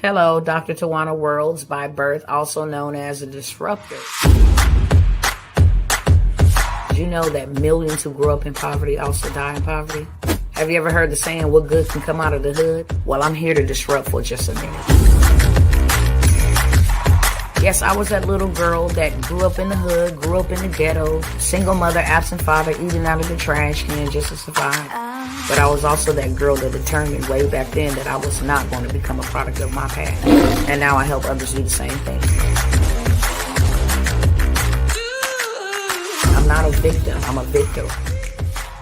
Hello, Dr. Tawana Worlds by birth, also known as a disruptor. Did you know that millions who grow up in poverty also die in poverty? Have you ever heard the saying, what good can come out of the hood? Well, I'm here to disrupt for just a minute. Yes, I was that little girl that grew up in the hood, grew up in the ghetto, single mother, absent father, eating out of the trash can just to survive. But I was also that girl that determined way back then that I was not going to become a product of my past. And now I help others do the same thing. I'm not a victim, I'm a victor.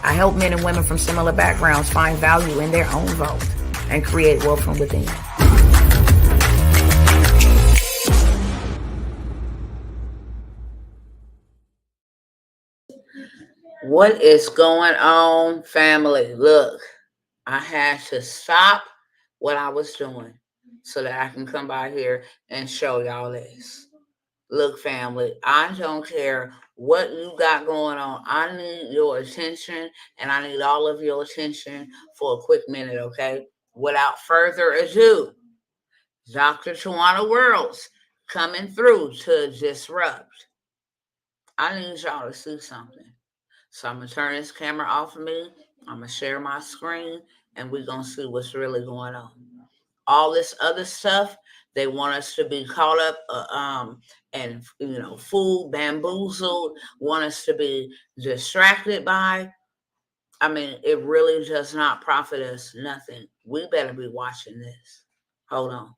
I help men and women from similar backgrounds find value in their own vote and create wealth from within. What is going on, family? Look, I had to stop what I was doing so that I can come by here and show y'all this. Look, family, I don't care what you got going on. I need your attention, and I need all of your attention for a quick minute, okay? Without further ado, Dr. Tawana Worlds coming through to disrupt. I need y'all to see something. So I'm going to turn this camera off of me. I'm going to share my screen, and we're going to see what's really going on. All this other stuff, they want us to be caught up and, fooled, bamboozled, want us to be distracted by. I mean, it really does not profit us nothing. We better be watching this. Hold on.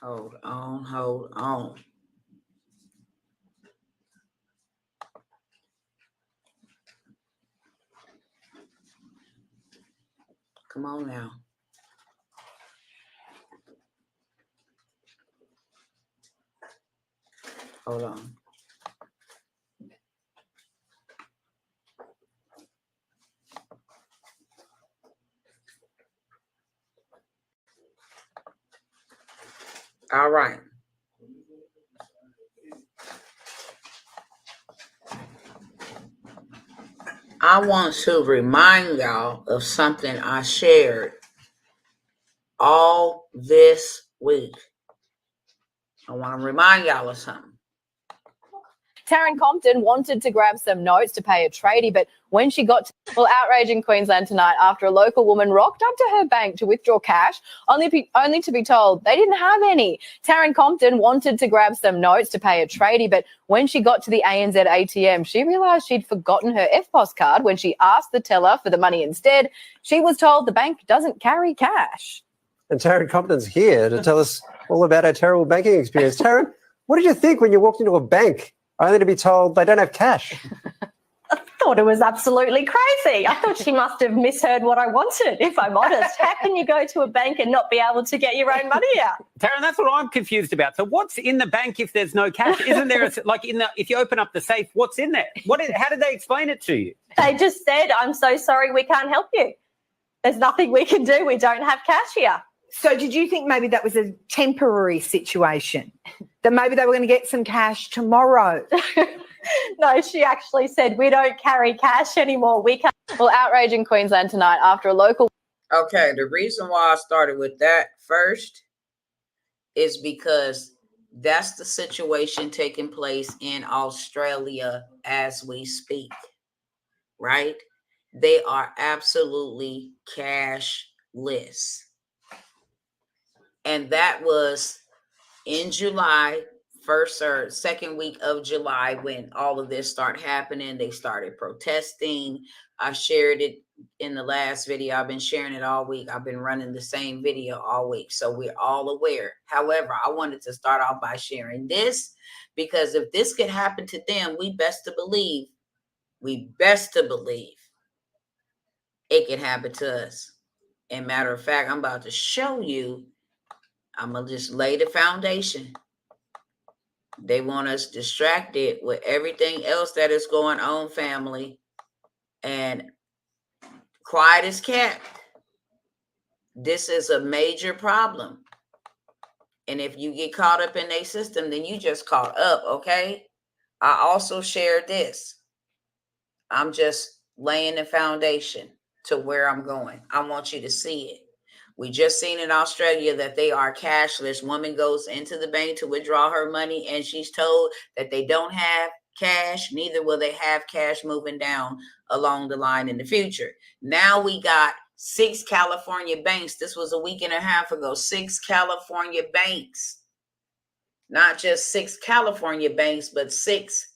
Hold on. Come on now. Hold on. All right. I want to remind y'all of something I shared all this week. I want to remind y'all of something. Taryn Compton wanted to grab some notes to pay a tradie, but when she got to outrage in Queensland tonight after a local woman rocked up to her bank to withdraw cash, only to be told they didn't have any. Taryn Compton wanted to grab some notes to pay a tradie, but when she got to the ANZ ATM, she realised she'd forgotten her FPOS card. When she asked the teller for the money instead, she was told the bank doesn't carry cash. And Taryn Compton's here to tell us all about her terrible banking experience. Taryn, what did you think when you walked into a bank only to be told they don't have cash? I thought it was absolutely crazy. I thought she must have misheard what I wanted, if I'm honest. How can you go to a bank and not be able to get your own money out? Taryn, that's what I'm confused about. So what's in the bank if there's no cash? Isn't there, if you open up the safe, what's in there? How did they explain it to you? They just said, I'm so sorry, we can't help you. There's nothing we can do. We don't have cash here. So did you think maybe that was a temporary situation? That maybe they were going to get some cash tomorrow? No, she actually said, we don't carry cash anymore. We can't. Well, outrage in Queensland tonight after a local... Okay, the reason why I started with that first is because that's the situation taking place in Australia as we speak, right? They are absolutely cashless. And that was in July, first or second week of July, when all of this started happening. They started protesting. I shared it in the last video. I've been sharing it all week. I've been running the same video all week, so we're all aware. However, I wanted to start off by sharing this because if this could happen to them, we best to believe it can happen to us. And matter of fact, I'm about to show you. I'm going to just lay the foundation. They want us distracted with everything else that is going on, family. And quiet as kept. This is a major problem. And if you get caught up in their system, then you just caught up, okay? I also shared this. I'm just laying the foundation to where I'm going. I want you to see it. We just seen in Australia that they are cashless. Woman goes into the bank to withdraw her money, and she's told that they don't have cash, neither will they have cash moving down along the line in the future. Now we got 6 California banks. This was a week and a half ago. 6 California banks. Not just 6 California banks, but 6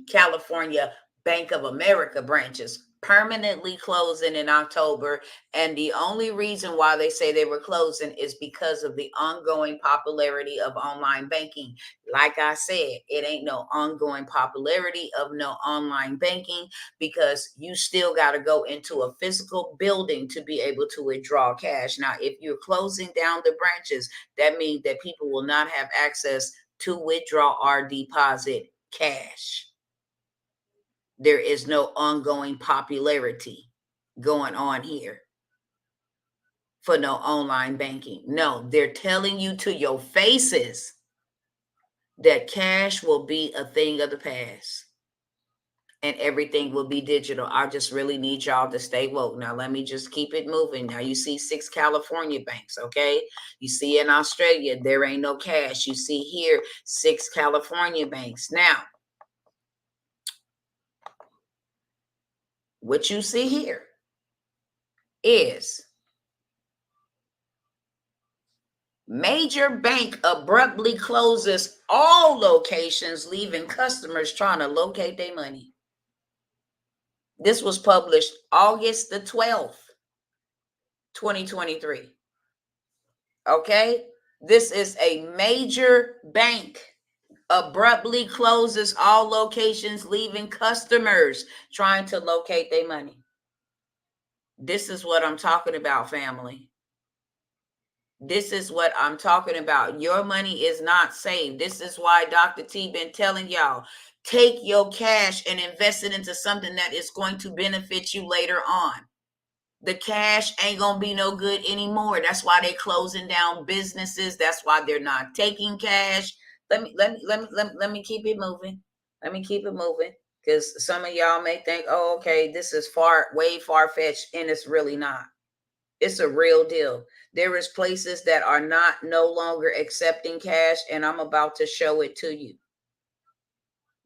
California Bank of America branches permanently closing in October. And the only reason why they say they were closing is because of the ongoing popularity of online banking. Like I said, it ain't no ongoing popularity of no online banking, because you still got to go into a physical building to be able to withdraw cash. Now, if you're closing down the branches, that means that people will not have access to withdraw or deposit cash. There is no ongoing popularity going on here for no online banking. No, they're telling you to your faces that cash will be a thing of the past and everything will be digital. I just really need y'all to stay woke. Now, let me just keep it moving. Now, you see 6 California banks, okay? You see in Australia, there ain't no cash. You see here, 6 California banks. Now, what you see here is major bank abruptly closes all locations, leaving customers trying to locate their money. This was published August the 12th, 2023. Okay? This is a major bank abruptly closes all locations, leaving customers trying to locate their money. This is what I'm talking about, family. This is what I'm talking about. Your money is not safe. This is why Dr. T been telling y'all, take your cash and invest it into something that is going to benefit you later on. The cash ain't going to be no good anymore. That's why they're closing down businesses. That's why they're not taking cash. Let me keep it moving. Let me keep it moving, because some of y'all may think, oh, okay, this is way far-fetched, and it's really not. It's a real deal. There is places that are no longer accepting cash, and I'm about to show it to you.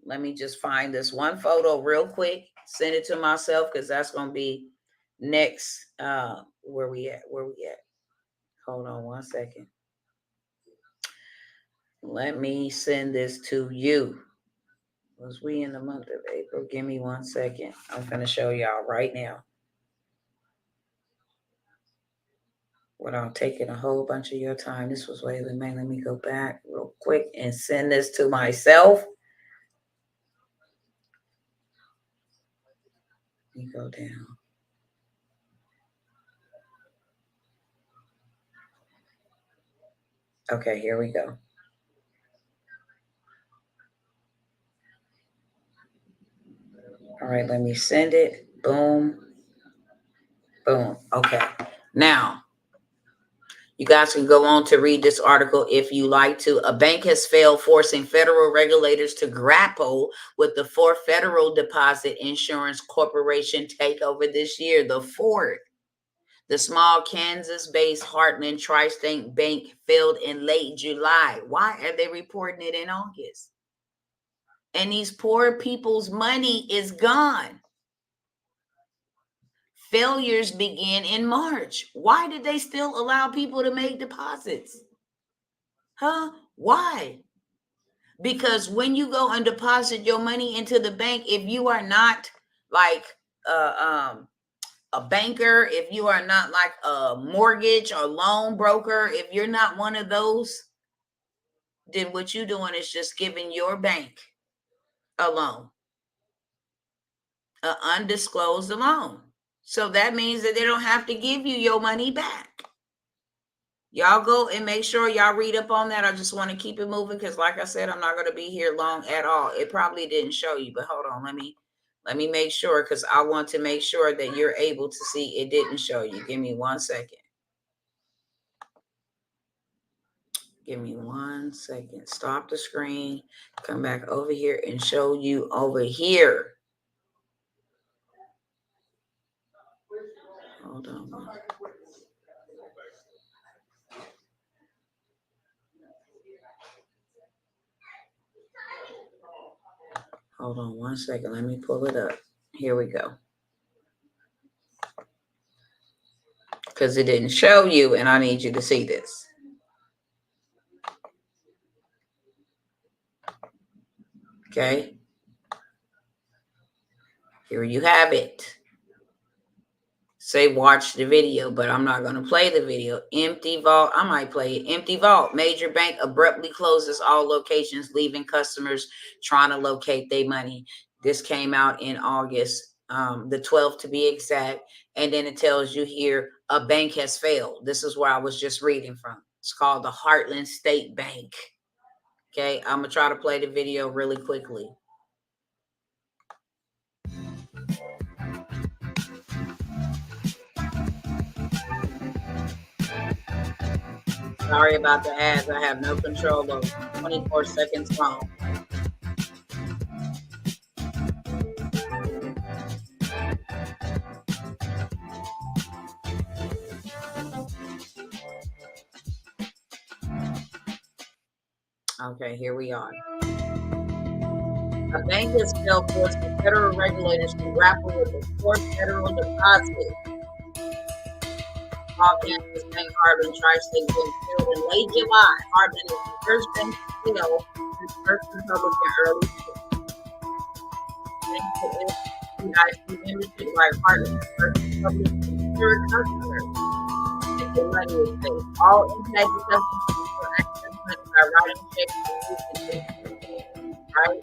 Let me just find this one photo real quick, send it to myself, because that's going to be next. Where we at? Hold on one second. Let me send this to you. Was we in the month of April? Give me 1 second. I'm going to show y'all right now. Without taking a whole bunch of your time. This was way man. Let me go back real quick and send this to myself. Let me go down. Okay, here we go. All right, let me send it. Boom. Boom. Okay. Now, you guys can go on to read this article if you like to. A bank has failed, forcing federal regulators to grapple with the fourth Federal Deposit Insurance Corporation takeover this year. The fourth. The small Kansas-based Heartland Tri-State Bank failed in late July. Why are they reporting it in August? And these poor people's money is gone. Failures began in March. Why did they still allow people to make deposits? Why? Because when you go and deposit your money into the bank, if you are not like a banker, if you are not like a mortgage or loan broker, if you're not one of those, then what you're doing is just giving your bank a loan, an undisclosed loan. So that means that they don't have to give you your money back. Y'all go and make sure y'all read up on that. I just want to keep it moving because, like I said, I'm not going to be here long at all. It probably didn't show you, but hold on. Let me make sure, because I want to make sure that you're able to see it didn't show you. Give me 1 second. Give me 1 second. Stop the screen. Come back over here and show you over here. Hold on. Hold on 1 second. Let me pull it up. Here we go. Because it didn't show you, and I need you to see this. Okay. Here you have it. Say watch the video, but I'm not going to play the video. Empty vault. I might play it. Empty vault. Major bank abruptly closes all locations, leaving customers trying to locate their money. This came out in August, the 12th to be exact. And then it tells you here a bank has failed. This is where I was just reading from. It's called the Heartland State Bank. Okay. I'm going to try to play the video really quickly. Sorry about the ads. I have no control over 24 seconds long. Okay, here we are. A bank is still forcing federal regulators to grapple with the fourth federal deposit. Small campus bank Harbin Tri-State Bank failed in late July. Harbin is the first bank to fail since First Republic early membership like Harbin, First Republic, third customers. The money is paid. All impacted customers will access money by writing checks and using it. Right?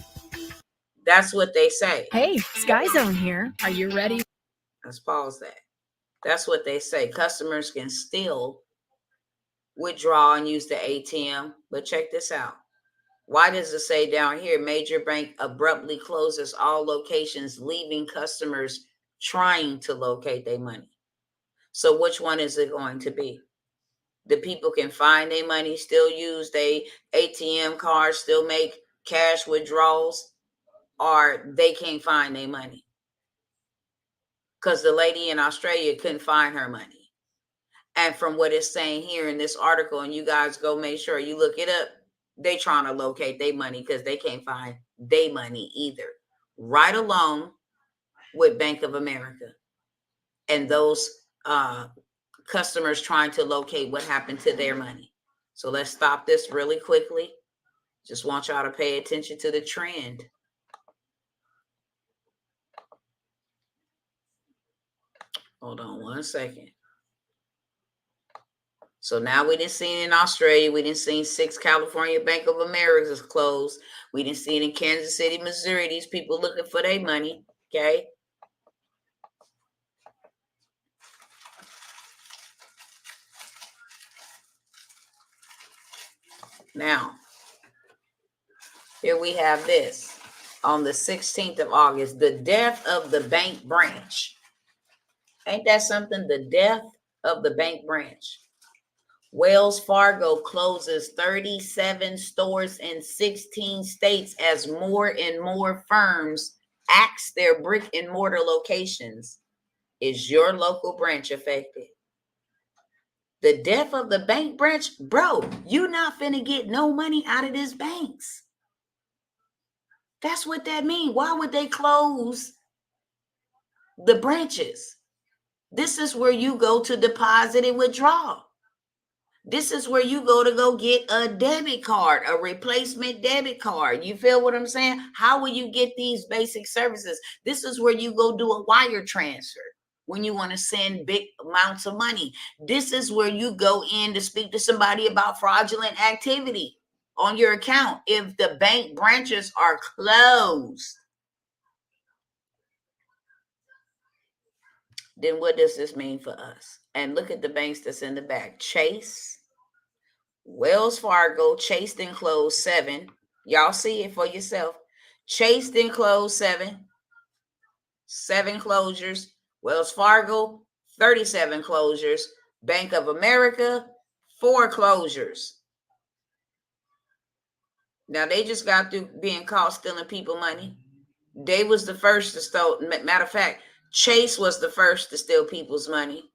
That's what they say. Hey, Sky Zone here. Are you ready? Let's pause that. That's what they say. Customers can still withdraw and use the ATM. But check this out. Why does it say down here, major bank abruptly closes all locations, leaving customers trying to locate their money? So which one is it going to be? The people can find their money, still use their ATM cards, still make cash withdrawals, or they can't find their money? Because the lady in Australia couldn't find her money. And from what it's saying here in this article, and you guys go make sure you look it up, they trying to locate their money because they can't find their money either. Right along with Bank of America and those customers trying to locate what happened to their money. So let's stop this really quickly. Just want y'all to pay attention to the trend. Hold on 1 second. So now we didn't see it in Australia. We didn't see 6 California Bank of America's closed. We didn't see it in Kansas City, Missouri. These people looking for their money. Okay. Now, here we have this. On the 16th of August, the death of the bank branch. Ain't that something? The death of the bank branch. Wells Fargo closes 37 stores in 16 states as more and more firms axe their brick and mortar locations. Is your local branch affected? The death of the bank branch? Bro, you not finna get no money out of these banks. That's what that means. Why would they close the branches? This is where you go to deposit and withdraw. This is where you go get a debit card, a replacement debit card. You feel what I'm saying? How will you get these basic services? This is where you go do a wire transfer when you want to send big amounts of money. This is where you go in to speak to somebody about fraudulent activity on your account if the bank branches are closed. Then what does this mean for us? And look at the banks that's in the back. Chase, Wells Fargo, Chase then closed 7. Y'all see it for yourself. Chase then closed 7. 7 closures. Wells Fargo, 37 closures. Bank of America, 4 closures. Now, they just got through being caught stealing people money. They was the first to steal. Matter of fact, Chase was the first to steal people's money.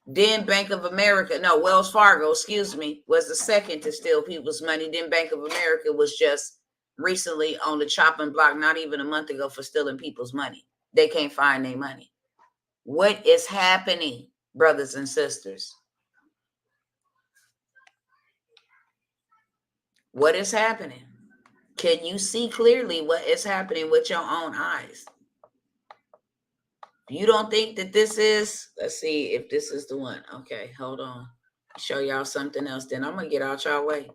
Then Bank of America, no, Wells Fargo, excuse me, was the second to steal people's money. Then Bank of America was just recently on the chopping block, not even a month ago, for stealing people's money. They can't find their money. What is happening, brothers and sisters? What is happening? Can you see clearly what is happening with your own eyes? You don't think that this is, let's see if this is the one. Okay, hold on. Show y'all something else. Then I'm going to get out y'all way.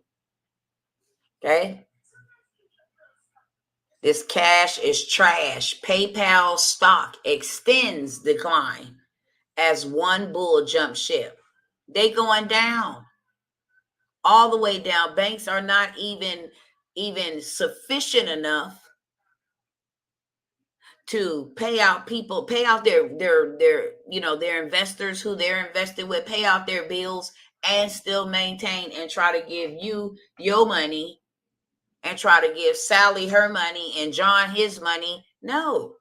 Okay. This cash is trash. PayPal stock extends decline as one bull jumps ship. They going down. All the way down. Banks are not even sufficient enough to pay out people, pay out their investors who they're invested with, pay out their bills, and still maintain and try to give you your money and try to give Sally her money and John his money. No.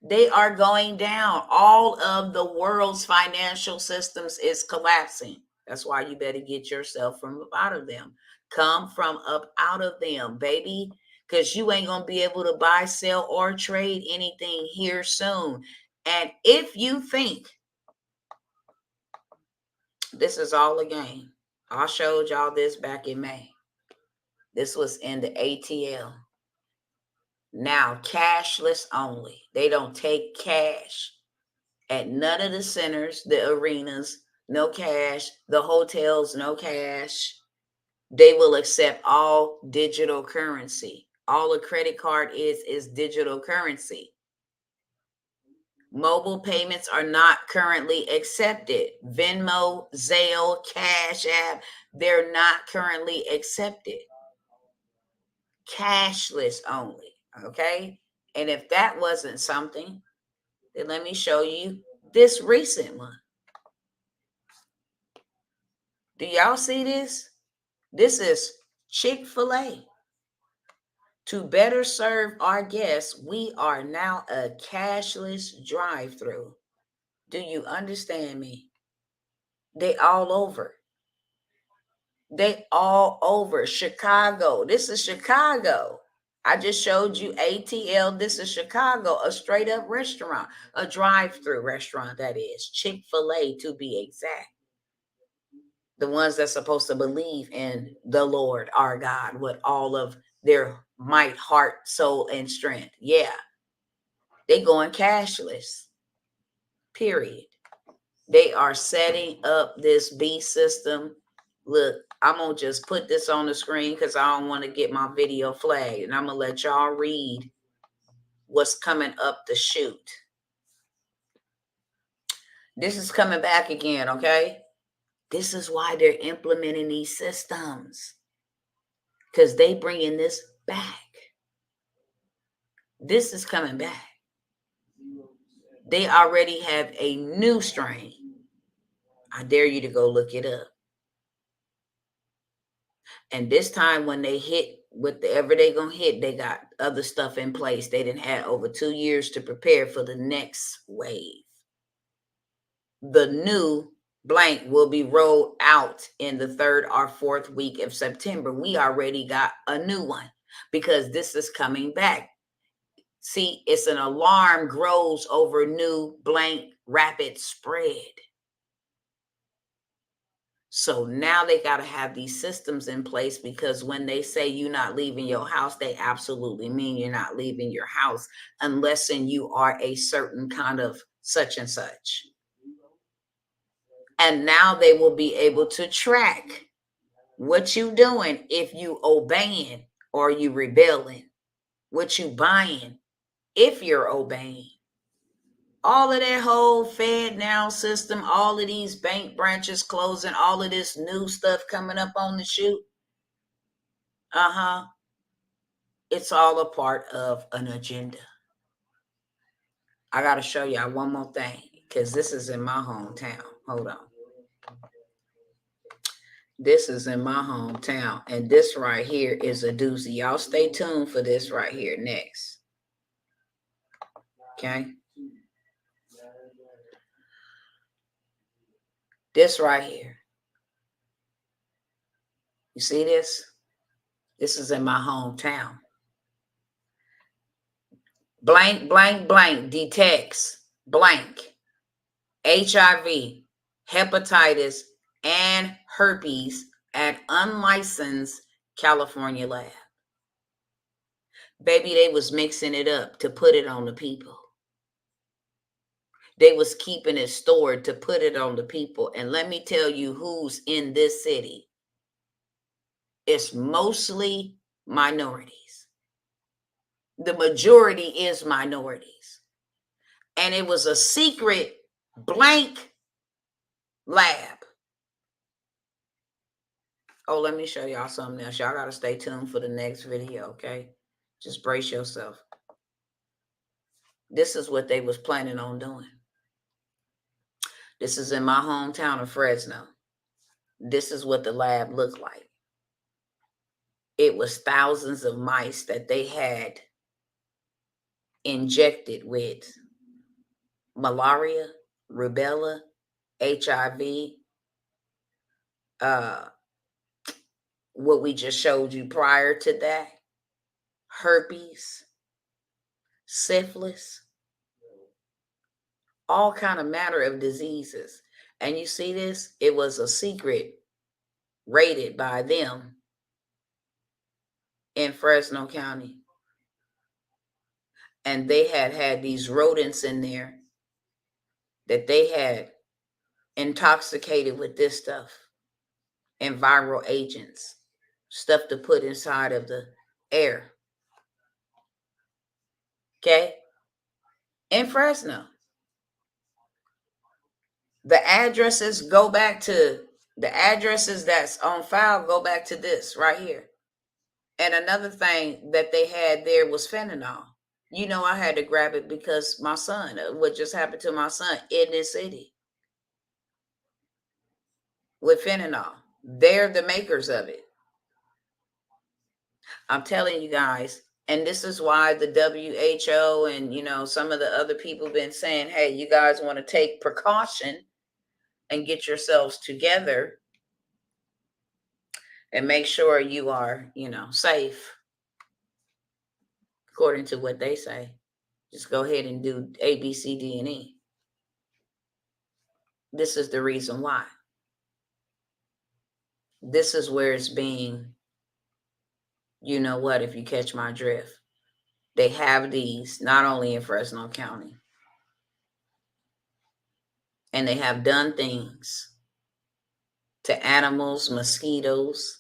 They are going down. All of the world's financial systems is collapsing. That's why you better get yourself from up out of them. Come from up out of them, baby, because you ain't going to be able to buy, sell, or trade anything here soon. And if you think this is all a game, I showed y'all this back in May. This was in the ATL. Now, cashless only. They don't take cash at none of the centers, the arenas, no cash. The hotels, no cash. They will accept all digital currency. All a credit card is digital currency. Mobile payments are not currently accepted. Venmo, Zelle, Cash App, they're not currently accepted. Cashless only, okay? And if that wasn't something, then let me show you this recent one. Do y'all see this? This is Chick-fil-A. To better serve our guests, we are now a cashless drive-through. Do you understand me? They all over. They all over. Chicago. This is Chicago. I just showed you ATL. This is Chicago, a straight up restaurant, a drive-through restaurant, that is. Chick-fil-A to be exact. The ones that's supposed to believe in the Lord, our God, with all of their might, heart, soul, and strength. Yeah. They going cashless. Period. They are setting up this beast system. Look, I'm going to just put this on the screen because I don't want to get my video flagged. And I'm going to let y'all read what's coming up the chute. This is coming back again, okay? This is why they're implementing these systems. Because they bringing this back. This is coming back. They already have a new strain. I dare you to go look it up. And this time when they hit whatever they gonna hit, they got other stuff in place. They didn't have over 2 years to prepare for the next wave. The new blank will be rolled out in the 3rd or 4th week of September. We already got a new one because this is coming back. See, it's an alarm grows over new blank rapid spread. So now they got to have these systems in place, because when they say you're not leaving your house, they absolutely mean you're not leaving your house unless you are a certain kind of such and such. And now they will be able to track what you doing, if you obeying or you rebelling, what you buying, if you're obeying. All of that whole Fed now system, all of these bank branches closing, all of this new stuff coming up on the chute. It's all a part of an agenda. I got to show y'all one more thing, because this is in my hometown. Hold on. This is in my hometown, and this right here is a doozy. Y'all stay tuned for this right here next. Okay. This right here. You see this? This is in my hometown. Blank, blank, blank detects blank HIV, hepatitis, and herpes at unlicensed California lab. Baby, they was mixing it up to put it on the people. They was keeping it stored to put it on the people. And let me tell you who's in this city. It's mostly minorities. The majority is minorities. And it was a secret blank lab. Oh, let me show y'all something else. Y'all got to stay tuned for the next video, okay? Just brace yourself. This is what they was planning on doing. This is in my hometown of Fresno. This is what the lab looked like. It was thousands of mice that they had injected with malaria, rubella, HIV, what we just showed you prior to that, herpes, syphilis, all kind of matter of diseases. And you see this? It was a secret raided by them in Fresno County. And they had these rodents in there that they had intoxicated with this stuff and viral agents, stuff to put inside of the air. Okay? In Fresno. The addresses go back to, the addresses that's on file go back to this right here. And another thing that they had there was fentanyl. You know, I had to grab it because my son, what just happened to my son in this city with fentanyl. They're the makers of it. I'm telling you guys, and this is why the WHO and, you know, some of the other people been saying, hey, you guys want to take precaution and get yourselves together and make sure you are, you know, safe. According to what they say, just go ahead and do A, B, C, D, and E. This is the reason why. This is where it's being, you know what, if you catch my drift. They have these not only in Fresno County. And they have done things to animals, mosquitoes.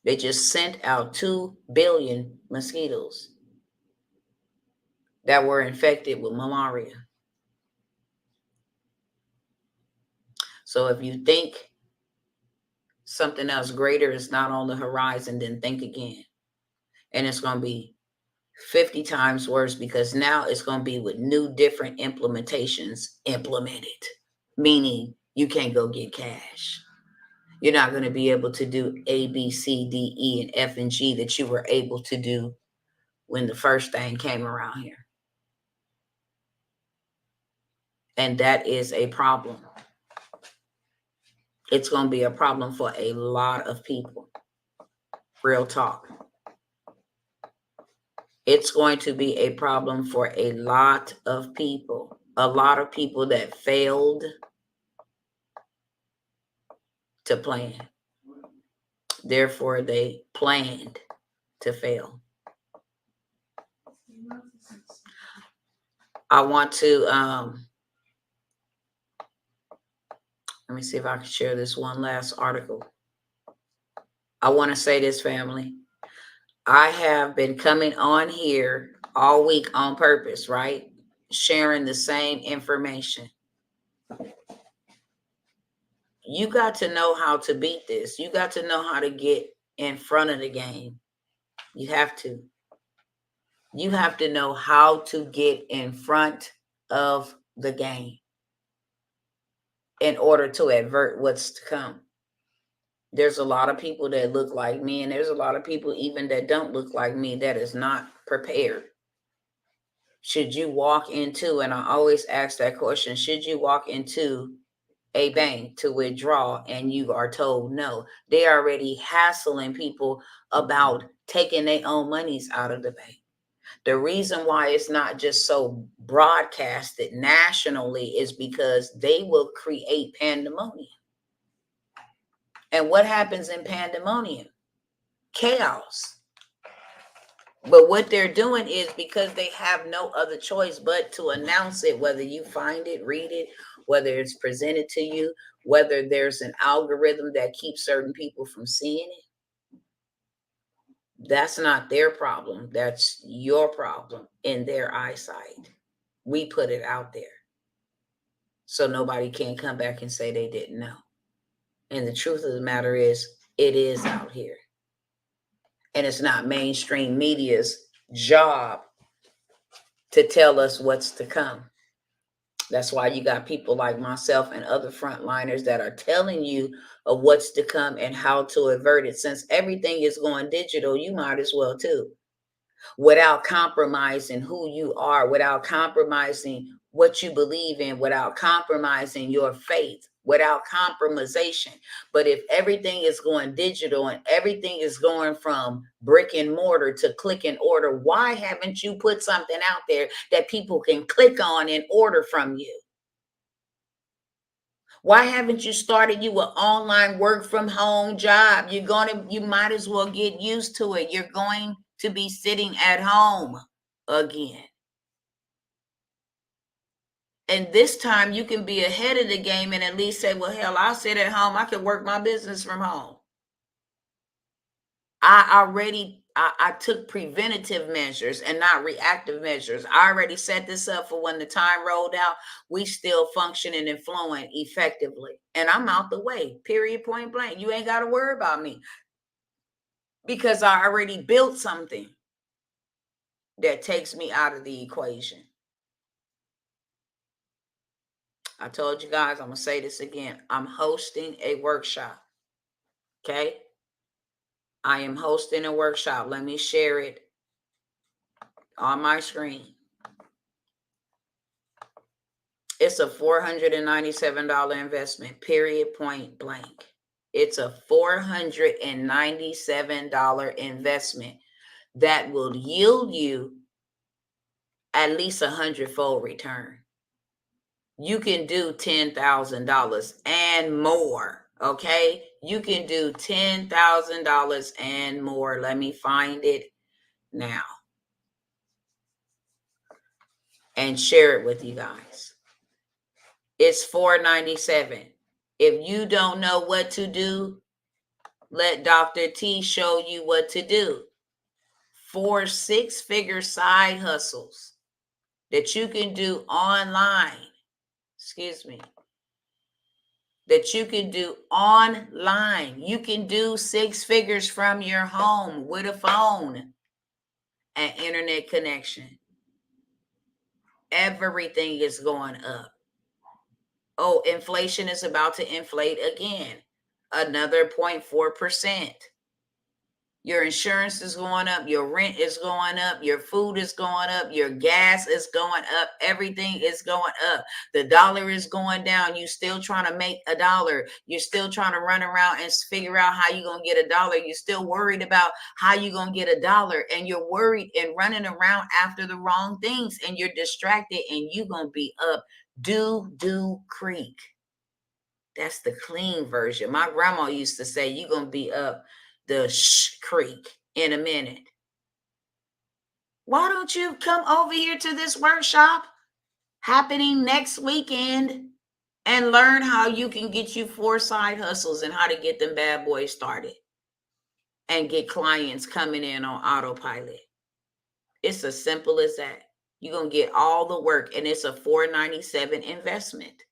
They just sent out 2 billion mosquitoes that were infected with malaria. So if you think something else greater is not on the horizon, then think again. And it's going to be 50 times worse because now it's going to be with new different implementations implemented, meaning you can't go get cash. You're not going to be able to do A, B, C, D, E, and F, and G that you were able to do when the first thing came around here. And that is a problem. It's going to be a problem for a lot of people. Real talk. It's going to be a problem for a lot of people. A lot of people that failed to plan. Therefore, they planned to fail. I want to, let me see if I can share this one last article. I want to say this, family. I have been coming on here all week on purpose, right? Sharing the same information. You got to know how to beat this. You got to know how to get in front of the game. You have to. You have to know how to get in front of the game in order to avert what's to come. There's a lot of people that look like me, and there's a lot of people even that don't look like me that is not prepared. Should you walk into, and I always ask that question, should you walk into a bank to withdraw and you are told no. They already hassling people about taking their own monies out of the bank. The reason why it's not just so broadcasted nationally is because they will create pandemonium. And what happens in pandemonium? Chaos. But what they're doing is because they have no other choice but to announce it, whether you find it, read it, whether it's presented to you, whether there's an algorithm that keeps certain people from seeing it. That's not their problem. That's your problem in their eyesight. We put it out there. So nobody can come back and say they didn't know. And the truth of the matter is, it is out here. And it's not mainstream media's job to tell us what's to come. That's why you got people like myself and other frontliners that are telling you of what's to come and how to avert it. Since everything is going digital, you might as well too. Without compromising who you are, without compromising what you believe in, without compromising your faith, without compromisation. But if everything is going digital and everything is going from brick and mortar to click and order, why haven't you put something out there that people can click on and order from you? Why haven't you started you an online work from home job? You might as well get used to it. You're going to be sitting at home again. And this time you can be ahead of the game and at least say, well, hell, I'll sit at home. I can work my business from home. I took preventative measures and not reactive measures. I already set this up for when the time rolled out, we still functioning and flowing effectively. And I'm out the way, period, point blank. You ain't got to worry about me because I already built something that takes me out of the equation. I told you guys, I'm going to say this again. I'm hosting a workshop. Okay? I am hosting a workshop. Let me share it on my screen. It's a $497 investment, period, point blank. It's a $497 investment that will yield you at least 100-fold return. You can do $10,000 and more, okay? You can do $10,000 and more. Let me find it now and share it with you guys. It's $497. If you don't know what to do, let Dr. T show you what to do. 4 6-figure side hustles that you can do online. That you can do online. You can do 6 figures from your home with a phone and internet connection. Everything is going up. Oh, inflation is about to inflate again. Another 0.4%. Your insurance is going up. Your rent is going up. Your food is going up. Your gas is going up. Everything is going up. The dollar is going down. You still trying to make a dollar. You're still trying to run around and figure out how you're going to get a dollar. You're still worried about how you're going to get a dollar. And you're worried and running around after the wrong things. And you're distracted and you're going to be up doo creek. That's the clean version. My grandma used to say, you're going to be up the creek in a minute. Why don't you come over here to this workshop happening next weekend and learn how you can get you 4 side hustles and how to get them bad boys started and get clients coming in on autopilot. It's as simple as that. You're going to get all the work and it's a $497 investment.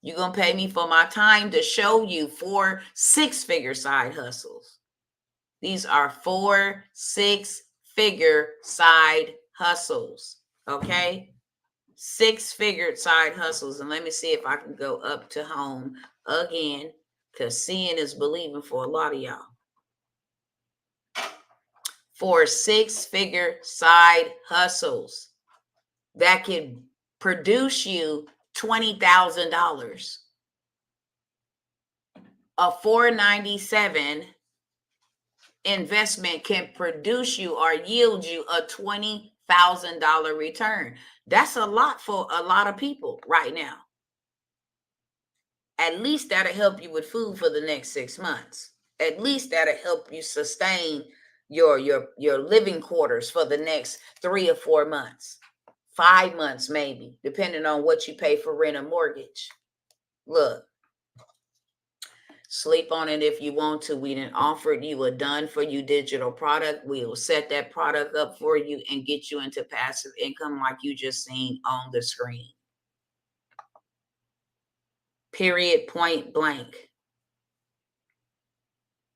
You're going to pay me for my time to show you 4 6-figure side hustles. These are 4 6-figure side hustles. Okay? 6-figure side hustles. And let me see if I can go up to home again, because seeing is believing for a lot of y'all. 4 6-figure side hustles that can produce you $20,000 a $4.97 investment can produce you or yield you a $20,000 return. That's a lot for a lot of people right now. At least that'll help you with food for the next 6 months. At least that'll help you sustain your living quarters for the next 3 or 4 months, 5 months maybe, depending on what you pay for rent or mortgage. Look, sleep on it if you want to. We done offered you a done for you digital product. We will set that product up for you and get you into passive income like you just seen on the screen. Period, point blank.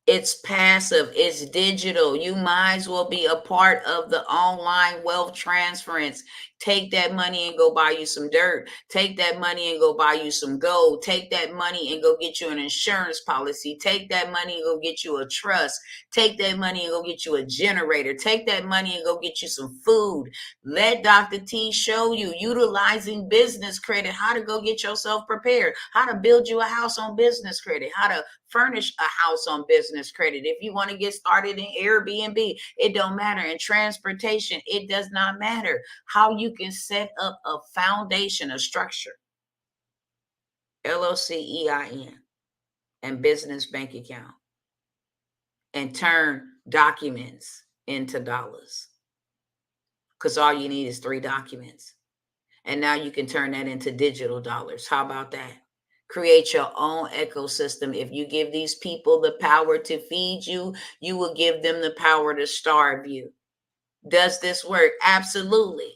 It's passive. It's digital. You might as well be a part of the online wealth transference. Take that money and go buy you some dirt. Take that money and go buy you some gold. Take that money and go get you an insurance policy. Take that money and go get you a trust. Take that money and go get you a generator. Take that money and go get you some food. Let Dr. T show you, utilizing business credit, how to go get yourself prepared, how to build you a house on business credit, how to furnish a house on business credit. If you want to get started in Airbnb, it don't matter. In transportation, it does not matter. How you can set up a foundation, a structure, LLC, EIN, and business bank account, and turn documents into dollars. Because all you need is 3 documents. And now you can turn that into digital dollars. How about that? Create your own ecosystem. If you give these people the power to feed you, you will give them the power to starve you. Does this work? Absolutely.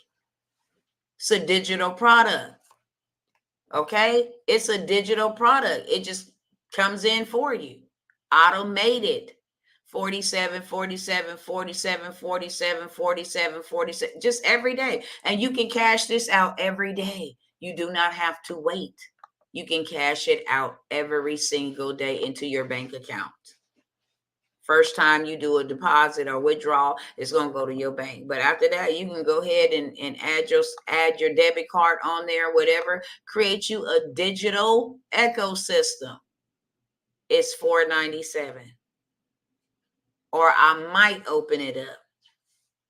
It's a digital product. Okay? It's a digital product. It just comes in for you. Automated. 47, 47, 47, 47, 47, 47, just every day. And you can cash this out every day. You do not have to wait. You can cash it out every single day into your bank account. First time you do a deposit or withdrawal, it's going to go to your bank. But after that, you can go ahead and add your debit card on there, whatever. Create you a digital ecosystem. It's $4.97. Or I might open it up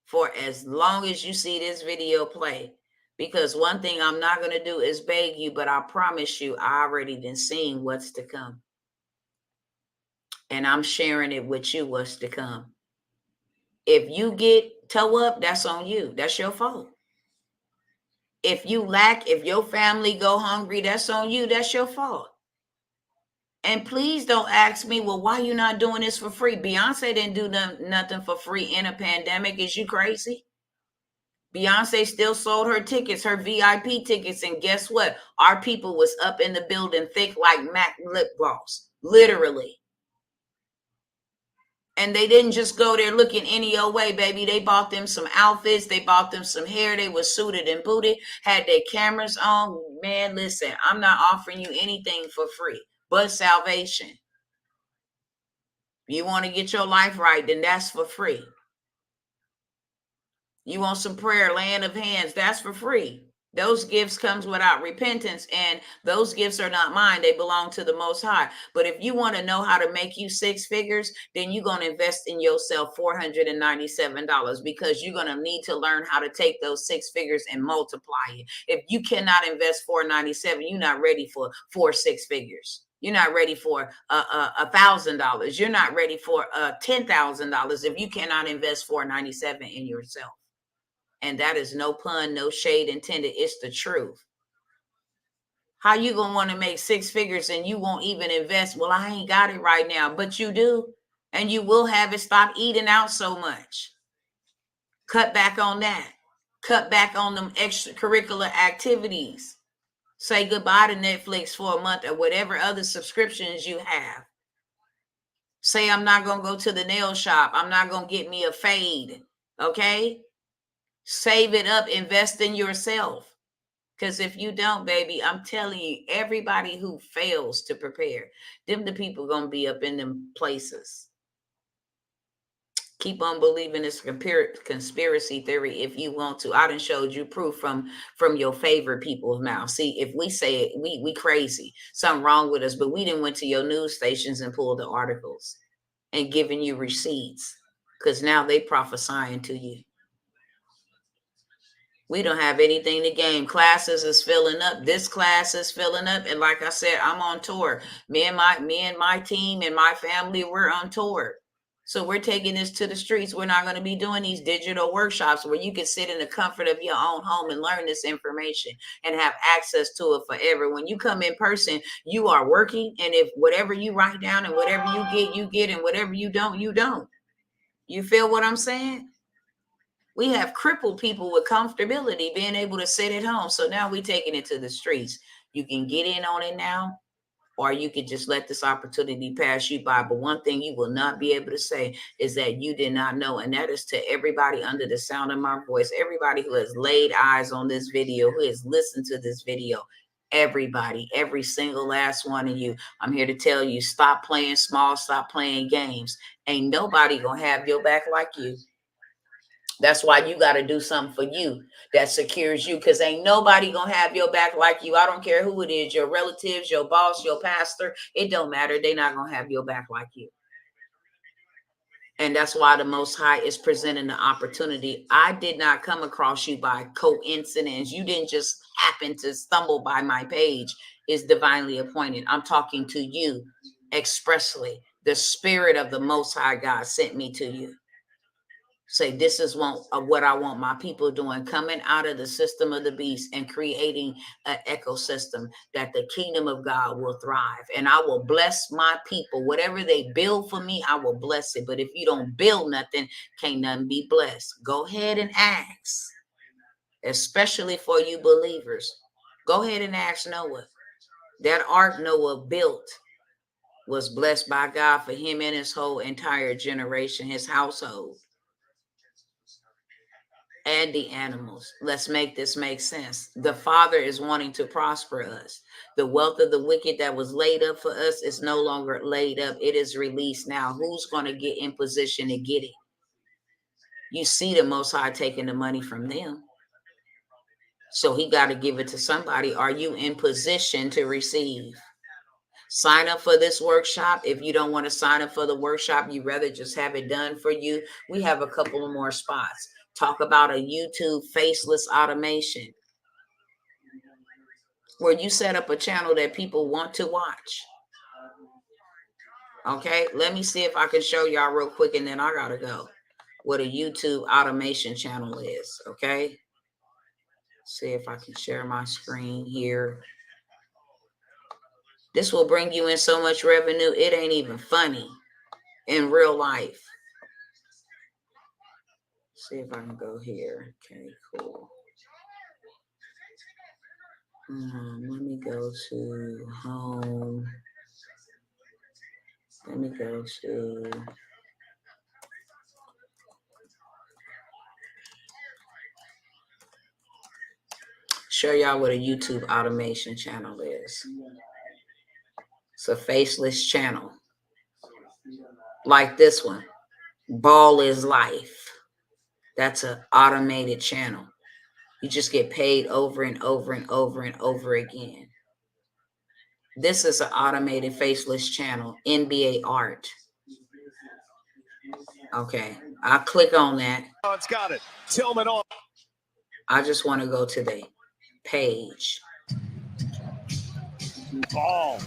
for as long as you see this video play. Because one thing I'm not going to do is beg you, but I promise you, I already been seeing what's to come. And I'm sharing it with you, what's to come. If you get toe up, that's on you. That's your fault. If you lack, if your family go hungry, that's on you. That's your fault. And please don't ask me, well, why you not doing this for free? Beyonce didn't do nothing for free in a pandemic. Is you crazy? Beyonce still sold her tickets, her VIP tickets. And guess what? Our people was up in the building thick like MAC lip gloss, literally. And they didn't just go there looking any old way, baby. They bought them some outfits. They bought them some hair. They were suited and booted, had their cameras on. Man, listen, I'm not offering you anything for free but salvation. You want to get your life right, then that's for free. You want some prayer, laying of hands, that's for free. Those gifts comes without repentance, and those gifts are not mine. They belong to the Most High. But if you want to know how to make you 6 figures, then you're going to invest in yourself $497, because you're going to need to learn how to take those 6 figures and multiply it. If you cannot invest $497, you're not ready for 4 6 figures. You're not ready for $1,000. You're not ready for $10,000 if you cannot invest $497 in yourself. And that is no pun, no shade intended. It's the truth. How you going to want to make 6 figures and you won't even invest? Well, I ain't got it right now, but you do. And you will have it. Stop eating out so much. Cut back on that. Cut back on them extracurricular activities. Say goodbye to Netflix for a month or whatever other subscriptions you have. Say, I'm not going to go to the nail shop. I'm not going to get me a fade. Okay? Save it up, invest in yourself. Because if you don't, baby, I'm telling you, everybody who fails to prepare, them the people going to be up in them places. Keep on believing this conspiracy theory if you want to. I done showed you proof from your favorite people's mouth. See, if we say it, we crazy. Something wrong with us, but we didn't went to your news stations and pulled the articles and giving you receipts because now they prophesying to you. We don't have anything to gain. Classes is filling up. This class is filling up. And like I said, I'm on tour. Me and my team and my family, we're on tour. So we're taking this to the streets. We're not going to be doing these digital workshops where you can sit in the comfort of your own home and learn this information and have access to it forever. When you come in person, you are working. And if whatever you write down and whatever you get, and whatever you don't, you don't. You feel what I'm saying? We have crippled people with comfortability being able to sit at home. So now we're taking it to the streets. You can get in on it now, or you can just let this opportunity pass you by. But one thing you will not be able to say is that you did not know. And that is to everybody under the sound of my voice, everybody who has laid eyes on this video, who has listened to this video, everybody, every single last one of you. I'm here to tell you, stop playing small, stop playing games. Ain't nobody gonna have your back like you. That's why you got to do something for you that secures you, because ain't nobody going to have your back like you. I don't care who it is, your relatives, your boss, your pastor. It don't matter. They're not going to have your back like you. And that's why the Most High is presenting the opportunity. I did not come across you by coincidence. You didn't just happen to stumble by my page. It's divinely appointed. I'm talking to you expressly. The Spirit of the Most High God sent me to you. Say, this is what I want my people doing, coming out of the system of the beast and creating an ecosystem that the kingdom of God will thrive. And I will bless my people. Whatever they build for me, I will bless it. But if you don't build nothing, can't nothing be blessed. Go ahead and ask, especially for you believers. Go ahead and ask Noah. That ark Noah built was blessed by God for him and his whole entire generation, his household. And the animals. Let's make this make sense. The Father is wanting to prosper us. The wealth of the wicked that was laid up for us is no longer laid up. It is released now. Who's going to get in position to get it? You see the Most High taking the money from them. So he got to give it to somebody. Are you in position to receive? Sign up for this workshop. If you don't want to sign up for the workshop, you rather just have it done for you, we have a couple of more spots. Talk about a YouTube faceless automation where you set up a channel that people want to watch. Okay, let me see if I can show y'all real quick, and then I gotta go. What a YouTube automation channel is. Okay, see if I can share my screen here. This will bring you in so much revenue, it ain't even funny in real life. See if I can go here. Okay, cool. Let me go to home. Let me go to show y'all what a YouTube automation channel is. It's a faceless channel like this one. Ball is Life. That's an automated channel. You just get paid over and over and over and over again. This is an automated faceless channel, NBA Art. Okay, I'll click on that. Oh, it's got it. Tillman on. I just want to go to the page. Ball.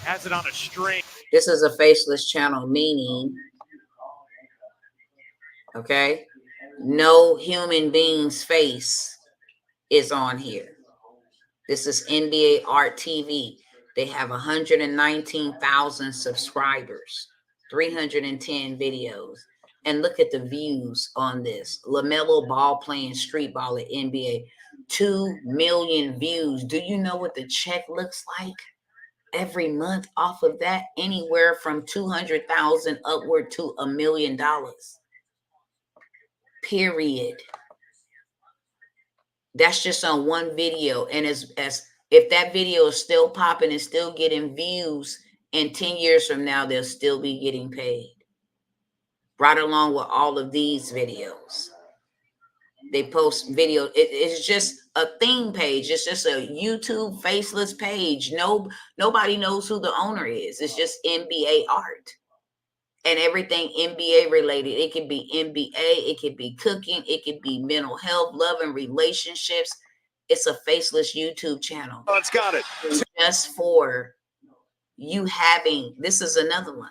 Has it on a string. This is a faceless channel, meaning, okay, no human being's face is on here. This is NBA Art TV. They have 119,000 subscribers, 310 videos. And look at the views on this. LaMelo Ball playing street ball at NBA. 2 million views. Do you know what the check looks like every month off of that? Anywhere from 200,000 upward to $1 million. Period. That's just on one video. And as if that video is still popping and still getting views, in 10 years from now, they'll still be getting paid. right along with all of these videos. They post video. It's just a theme page. It's just a YouTube faceless page. Nobody knows who the owner is. It's just NBA art and everything NBA related. It could be NBA. It could be cooking. It could be mental health, love, and relationships. It's a faceless YouTube channel. It's got it. Just for you having, this is another one.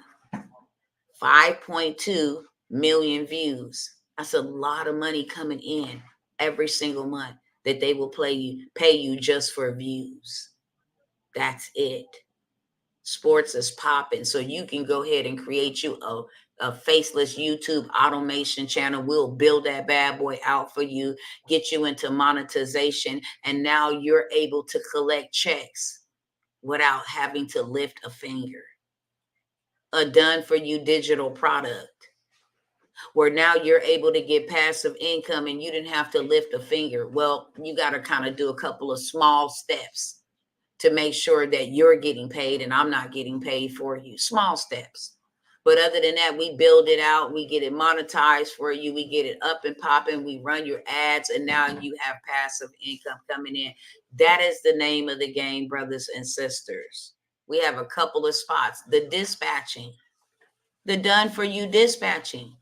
5.2 million views. That's a lot of money coming in every single month that they will pay you just for views. That's it. Sports is popping. So you can go ahead and create you a faceless YouTube automation channel. We'll build that bad boy out for you, get you into monetization, and now you're able to collect checks without having to lift a finger. A done for you digital product where now you're able to get passive income and you didn't have to lift a finger. Well, you got to kind of do a couple of small steps to make sure that you're getting paid and I'm not getting paid for you. Small steps. But other than that, we build it out. We get it monetized for you. We get it up and popping. We run your ads and now you have passive income coming in. That is the name of the game, brothers and sisters. We have a couple of spots. The dispatching, the done for you dispatching.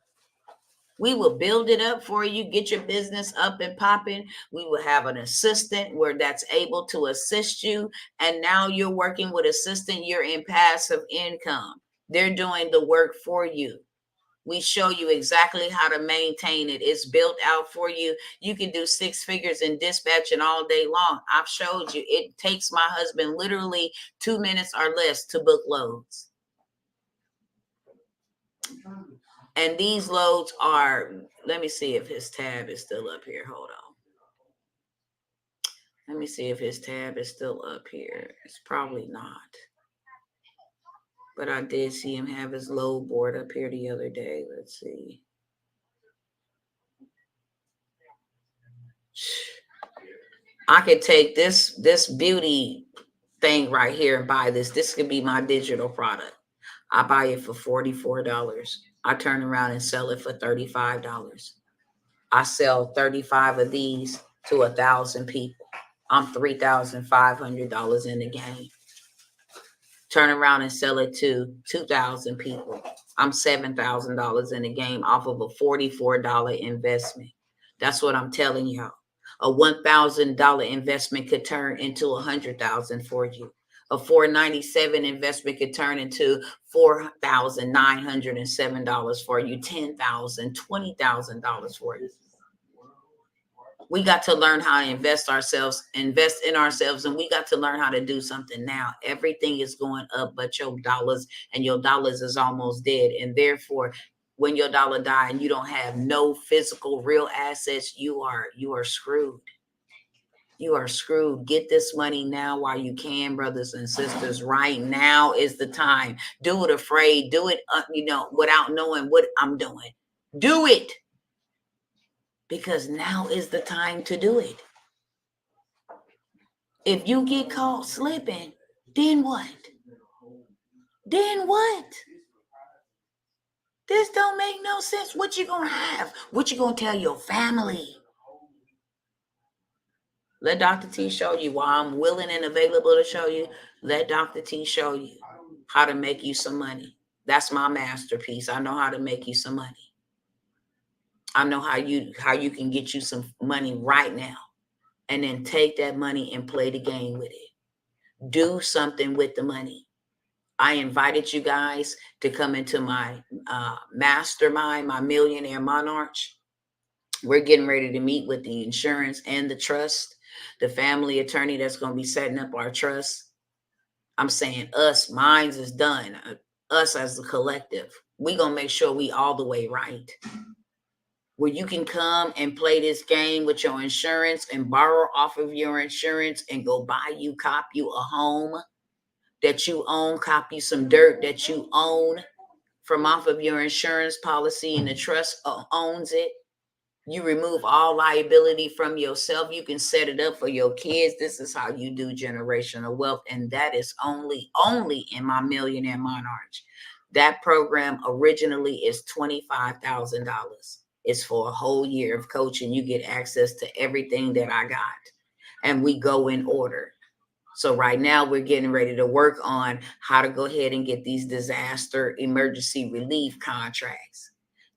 We will build it up for you, get your business up and popping. We will have an assistant where that's able to assist you. And now you're working with assistant, you're in passive income. They're doing the work for you. We show you exactly how to maintain it. It's built out for you. You can do 6 figures in dispatching all day long. I've showed you. It takes my husband literally 2 minutes or less to book loads. And these loads are, let me see if his tab is still up here. Hold on. Let me see if his tab is still up here. It's probably not. But I did see him have his load board up here the other day. Let's see. I could take this beauty thing right here and buy this. This could be my digital product. I buy it for $44. I turn around and sell it for $35. I sell 35 of these to 1,000 people. I'm $3,500 in the game. Turn around and sell it to 2,000 people. I'm $7,000 in the game off of a $44 investment. That's what I'm telling y'all. A $1,000 investment could turn into $100,000 for you. A $497 investment could turn into $4,907 for you, $10,000, $20,000 for you. We got to learn how to invest in ourselves, and we got to learn how to do something now. Everything is going up, but your dollars, and your dollars is almost dead. And therefore, when your dollar die and you don't have no physical real assets, you are screwed. You are screwed. Get this money now while you can, brothers and sisters. Right now is the time. Do it afraid. Do it, without knowing what I'm doing. Do it. Because now is the time to do it. If you get caught slipping, then what? Then what? This don't make no sense. What you gonna have? What you gonna tell your family? Let Dr. T show you why I'm willing and available to show you. Let Dr. T show you how to make you some money. That's my masterpiece. I know how to make you some money. I know how you can get you some money right now. And then take that money and play the game with it. Do something with the money. I invited you guys to come into my mastermind, my Millionaire Monarch. We're getting ready to meet with the insurance and the trust, the family attorney that's going to be setting up our trust. I'm saying us, mine's is done. Us as a collective. We're going to make sure we all the way right. Where you can come and play this game with your insurance and borrow off of your insurance and go buy you, cop you a home that you own, cop you some dirt that you own from off of your insurance policy and the trust owns it. You remove all liability from yourself. You can set it up for your kids. This is how you do generational wealth. And that is only in my Millionaire Monarch. That program originally is $25,000. It's for a whole year of coaching. You get access to everything that I got, and we go in order. So right now we're getting ready to work on how to go ahead and get these disaster emergency relief contracts.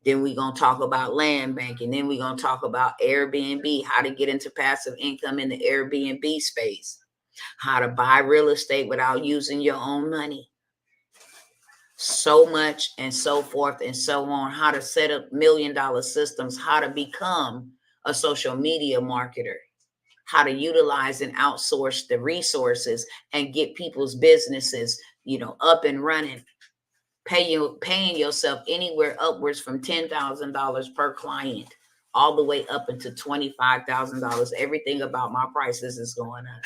Then we're going to talk about land banking. Then we're going to talk about Airbnb, how to get into passive income in the Airbnb space, how to buy real estate without using your own money. So much and so forth and so on, how to set up $1 million systems, how to become a social media marketer, how to utilize and outsource the resources and get people's businesses, up and running, paying yourself anywhere upwards from $10,000 per client, all the way up into $25,000. Everything about my prices is going up.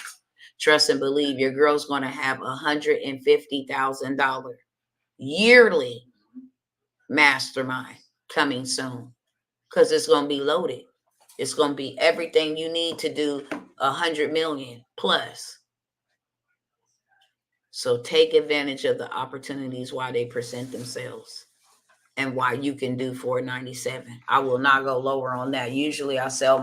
Trust and believe your girl's going to have $150,000 yearly mastermind coming soon, because it's going to be loaded. It's going to be everything you need to do 100 million plus. So take advantage of the opportunities while they present themselves, and why you can do $497. I will not go lower on that. Usually I sell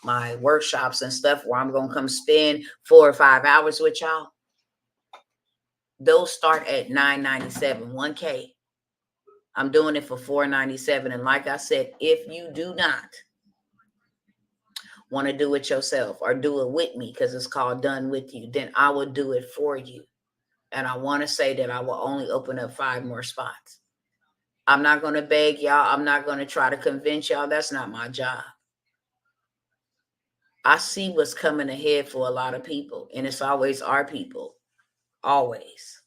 my workshops and stuff where I'm going to come spend 4 or 5 hours with y'all. Those start at $997, $1K. I'm doing it for $497. And like I said, if you do not want to do it yourself or do it with me, because it's called Done With You, then I will do it for you. And I want to say that I will only open up 5 more spots. I'm not going to beg y'all. I'm not going to try to convince y'all. That's not my job. I see what's coming ahead for a lot of people, and it's always our people, always,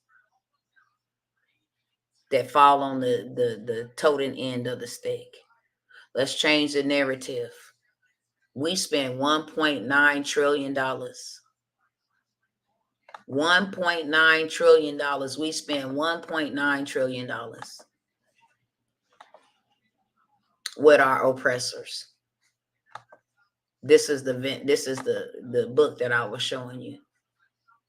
that fall on the totem end of the stick. Let's change the narrative. We spend $1.9 trillion. $1.9 trillion. We spend $1.9 trillion with our oppressors. This is the book that I was showing you.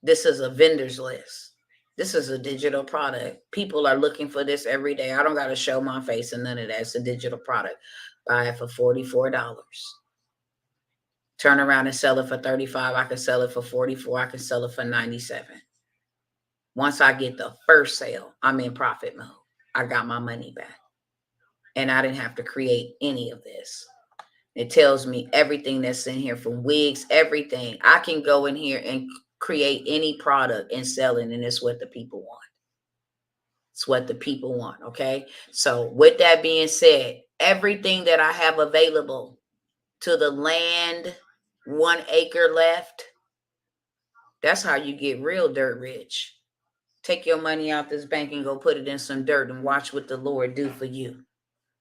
This is a vendor's list. This is a digital product. People are looking for this every day. I don't got to show my face and none of that. It's a digital product. Buy it for $44. Turn around and sell it for $35. I can sell it for $44. I can sell it for $97. Once I get the first sale, I'm in profit mode. I got my money back. And I didn't have to create any of this. It tells me everything that's in here, from wigs, everything. I can go in here and create any product and sell it, and it's what the people want. It's what the people want, okay? So with that being said, everything that I have available to the land, 1 acre left, that's how you get real dirt rich. Take your money out this bank and go put it in some dirt and watch what the Lord do for you.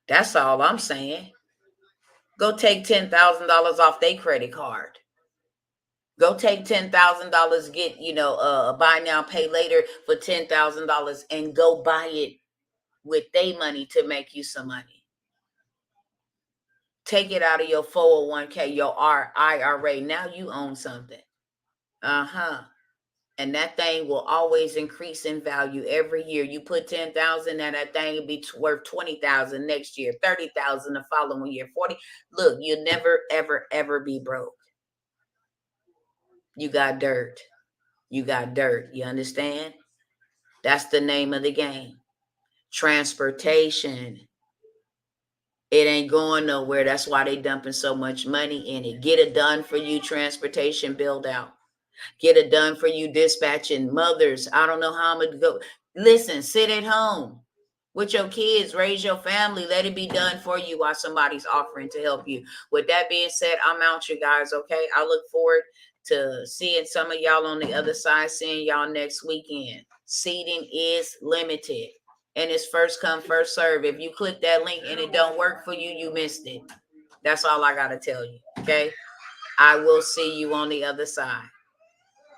That's all I'm saying. Go take $10,000 off their credit card. Go take $10,000, get, a buy now, pay later for $10,000 and go buy it with their money to make you some money. Take it out of your 401k, your IRA. Now you own something. And that thing will always increase in value every year. You put $10,000 and that thing will be worth $20,000 next year, $30,000 the following year, $40,000. Look, you'll never, ever, ever be broke. You got dirt. You got dirt. You understand? That's the name of the game. Transportation. It ain't going nowhere. That's why they dumping so much money in it. Get it done for you, transportation build out. Get it done for you, dispatching mothers. I don't know how I'm going to go. Listen, sit at home with your kids, raise your family. Let it be done for you while somebody's offering to help you. With that being said, I'm out, you guys, okay? I look forward to seeing some of y'all on the other side, seeing y'all next weekend. Seating is limited, and it's first come, first serve. If you click that link and it don't work for you, you missed it. That's all I got to tell you, okay? I will see you on the other side.